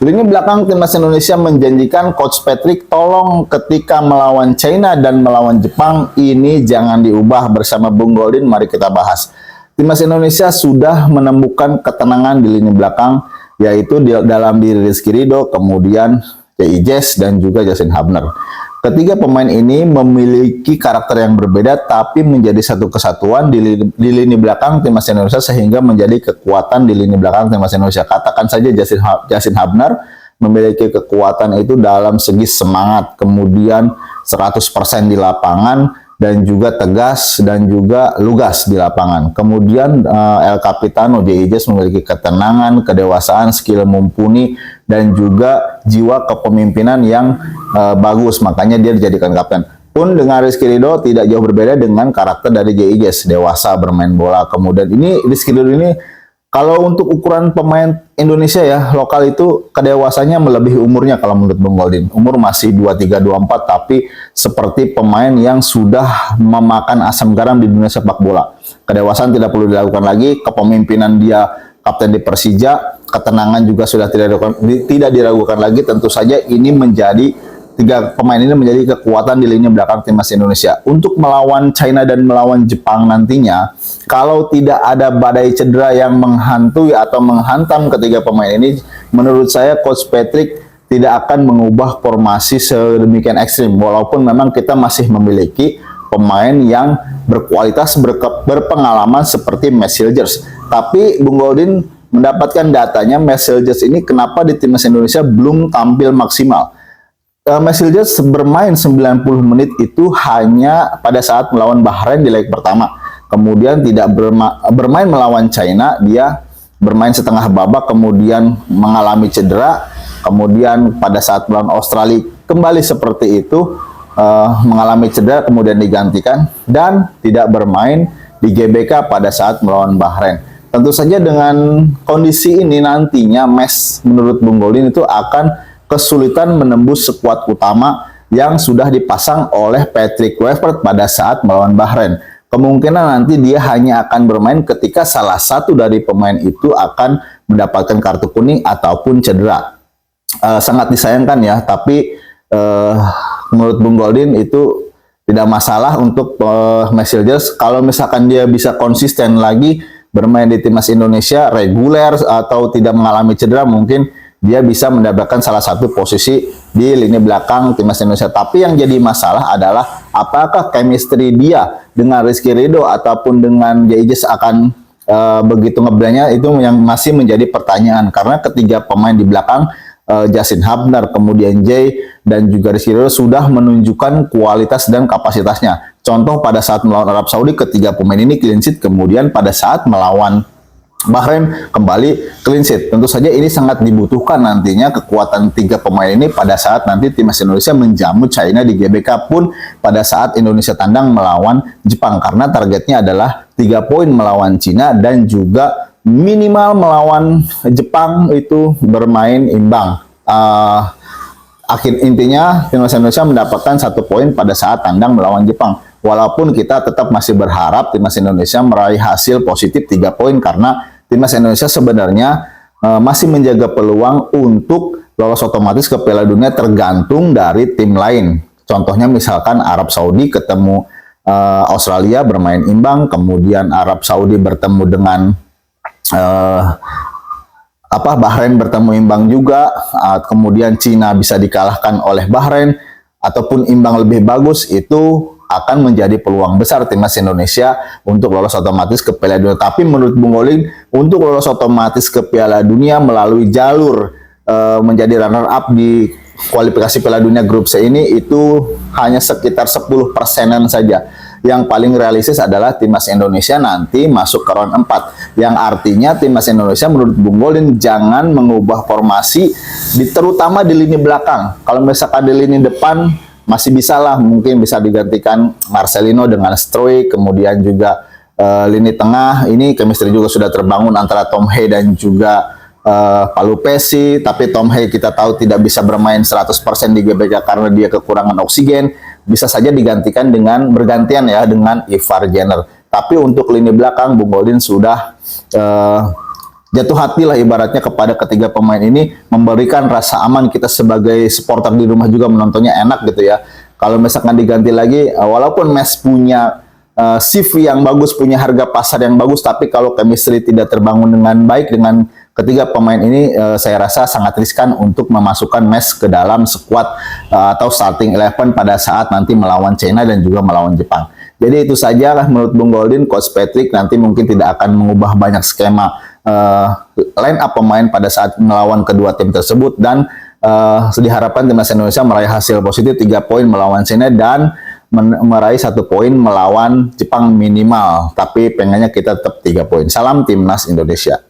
Lini belakang timnas Indonesia menjanjikan Coach Patrick tolong ketika melawan China dan melawan Jepang ini jangan diubah bersama Bung Goldin. Mari kita bahas. Timnas Indonesia sudah menemukan ketenangan di lini belakang yaitu dalam diri Rizky Ridho, kemudian J.I. dan juga Justin Hubner. Ketiga pemain ini memiliki karakter yang berbeda tapi menjadi satu kesatuan di lini belakang timnas Indonesia sehingga menjadi kekuatan di lini belakang timnas Indonesia. Katakan saja Justin Hubner memiliki kekuatan itu dalam segi semangat, kemudian 100% di lapangan dan juga tegas dan juga lugas di lapangan. Kemudian El Capitano J.I. memiliki ketenangan, kedewasaan, skill mumpuni dan juga jiwa kepemimpinan yang bagus, makanya dia dijadikan kapten. Pun dengan Rizky Ridho tidak jauh berbeda dengan karakter dari J.I. dewasa bermain bola. Kemudian ini Rizky Ridho ini kalau untuk ukuran pemain Indonesia ya, lokal itu kedewasanya melebihi umurnya kalau menurut Bung Goldin. Umur masih 23, 24, tapi seperti pemain yang sudah memakan asam garam di dunia sepak bola. Kedewasaan tidak perlu dilakukan lagi, kepemimpinan dia kapten di Persija, ketenangan juga sudah tidak diragukan lagi. Tentu saja ini tiga pemain ini menjadi kekuatan di lini belakang timnas Indonesia. Untuk melawan China dan melawan Jepang nantinya, kalau tidak ada badai cedera yang menghantui atau menghantam ketiga pemain ini, menurut saya Coach Patrick tidak akan mengubah formasi sedemikian ekstrim. Walaupun memang kita masih memiliki pemain yang berkualitas, berpengalaman seperti Max Hilgers. Tapi Bung Goldin mendapatkan datanya Max Hilgers ini kenapa di timnas Indonesia belum tampil maksimal. Max Hilgers bermain 90 menit itu hanya pada saat melawan Bahrain di leg pertama. Kemudian tidak bermain melawan China, dia bermain setengah babak, kemudian mengalami cedera. Kemudian pada saat melawan Australia kembali seperti itu, mengalami cedera, kemudian digantikan dan tidak bermain di GBK pada saat melawan Bahrain. Tentu saja dengan kondisi ini nantinya Max menurut Bung Goldin itu akan kesulitan menembus skuad utama yang sudah dipasang oleh Patrick Kluivert pada saat melawan Bahrain. Kemungkinan nanti dia hanya akan bermain ketika salah satu dari pemain itu akan mendapatkan kartu kuning ataupun cedera. Sangat disayangkan ya, tapi menurut Bung Goldin itu tidak masalah untuk Max Hilgers. Kalau misalkan dia bisa konsisten lagi bermain di timnas Indonesia reguler atau tidak mengalami cedera, mungkin dia bisa mendapatkan salah satu posisi di lini belakang timnas Indonesia. Tapi yang jadi masalah adalah apakah chemistry dia dengan Rizky Ridho ataupun dengan J.I. akan begitu ngeblendnya, itu yang masih menjadi pertanyaan. Karena ketiga pemain di belakang Justin Hubner, kemudian J dan juga Rizky Ridho sudah menunjukkan kualitas dan kapasitasnya. Contoh pada saat melawan Arab Saudi ketiga pemain ini clean sheet, kemudian pada saat melawan Bahrain kembali clean sheet. Tentu saja ini sangat dibutuhkan nantinya kekuatan tiga pemain ini pada saat nanti timnas Indonesia menjamu China di GBK pun pada saat Indonesia tandang melawan Jepang, karena targetnya adalah 3 poin melawan China dan juga minimal melawan Jepang itu bermain imbang. Intinya timnas Indonesia mendapatkan 1 poin pada saat tandang melawan Jepang. Walaupun kita tetap masih berharap timnas Indonesia meraih hasil positif 3 poin karena timnas Indonesia sebenarnya masih menjaga peluang untuk lolos otomatis ke Piala Dunia tergantung dari tim lain. Contohnya misalkan Arab Saudi ketemu Australia bermain imbang, kemudian Arab Saudi bertemu dengan Bahrain bertemu imbang juga, kemudian Cina bisa dikalahkan oleh Bahrain ataupun imbang lebih bagus, itu akan menjadi peluang besar timnas Indonesia untuk lolos otomatis ke Piala Dunia. Tapi menurut Bung Goldin, untuk lolos otomatis ke Piala Dunia melalui jalur menjadi runner up di kualifikasi Piala Dunia grup C ini itu hanya sekitar 10%-an saja. Yang paling realistis adalah timnas Indonesia nanti masuk ke round 4. Yang artinya timnas Indonesia menurut Bung Goldin jangan mengubah formasi terutama di lini belakang. Kalau misalkan di lini depan masih bisa lah, mungkin bisa digantikan Marcelino dengan Stroy, kemudian juga lini tengah ini chemistry juga sudah terbangun antara Tom Hey dan juga Palu Pessi. Tapi Tom Hey kita tahu tidak bisa bermain 100% di GBK karena dia kekurangan oksigen. Bisa saja digantikan dengan bergantian ya dengan Ivar Jenner. Tapi untuk lini belakang Bung Goldin sudah jatuh hati lah ibaratnya kepada ketiga pemain ini, memberikan rasa aman kita sebagai supporter di rumah juga menontonnya enak gitu ya. Kalau misalkan diganti lagi, walaupun Mes punya CV yang bagus, punya harga pasar yang bagus, tapi kalau chemistry tidak terbangun dengan baik dengan ketiga pemain ini, saya rasa sangat riskan untuk memasukkan Mes ke dalam skuad atau starting 11 pada saat nanti melawan China dan juga melawan Jepang. Jadi itu saja lah menurut Bung Goldin. Coach Patrick nanti mungkin tidak akan mengubah banyak skema line up pemain pada saat melawan kedua tim tersebut, dan diharapkan timnas Indonesia meraih hasil positif 3 poin melawan China dan meraih 1 poin melawan Jepang minimal, tapi pengennya kita tetap 3 poin. Salam Timnas Indonesia.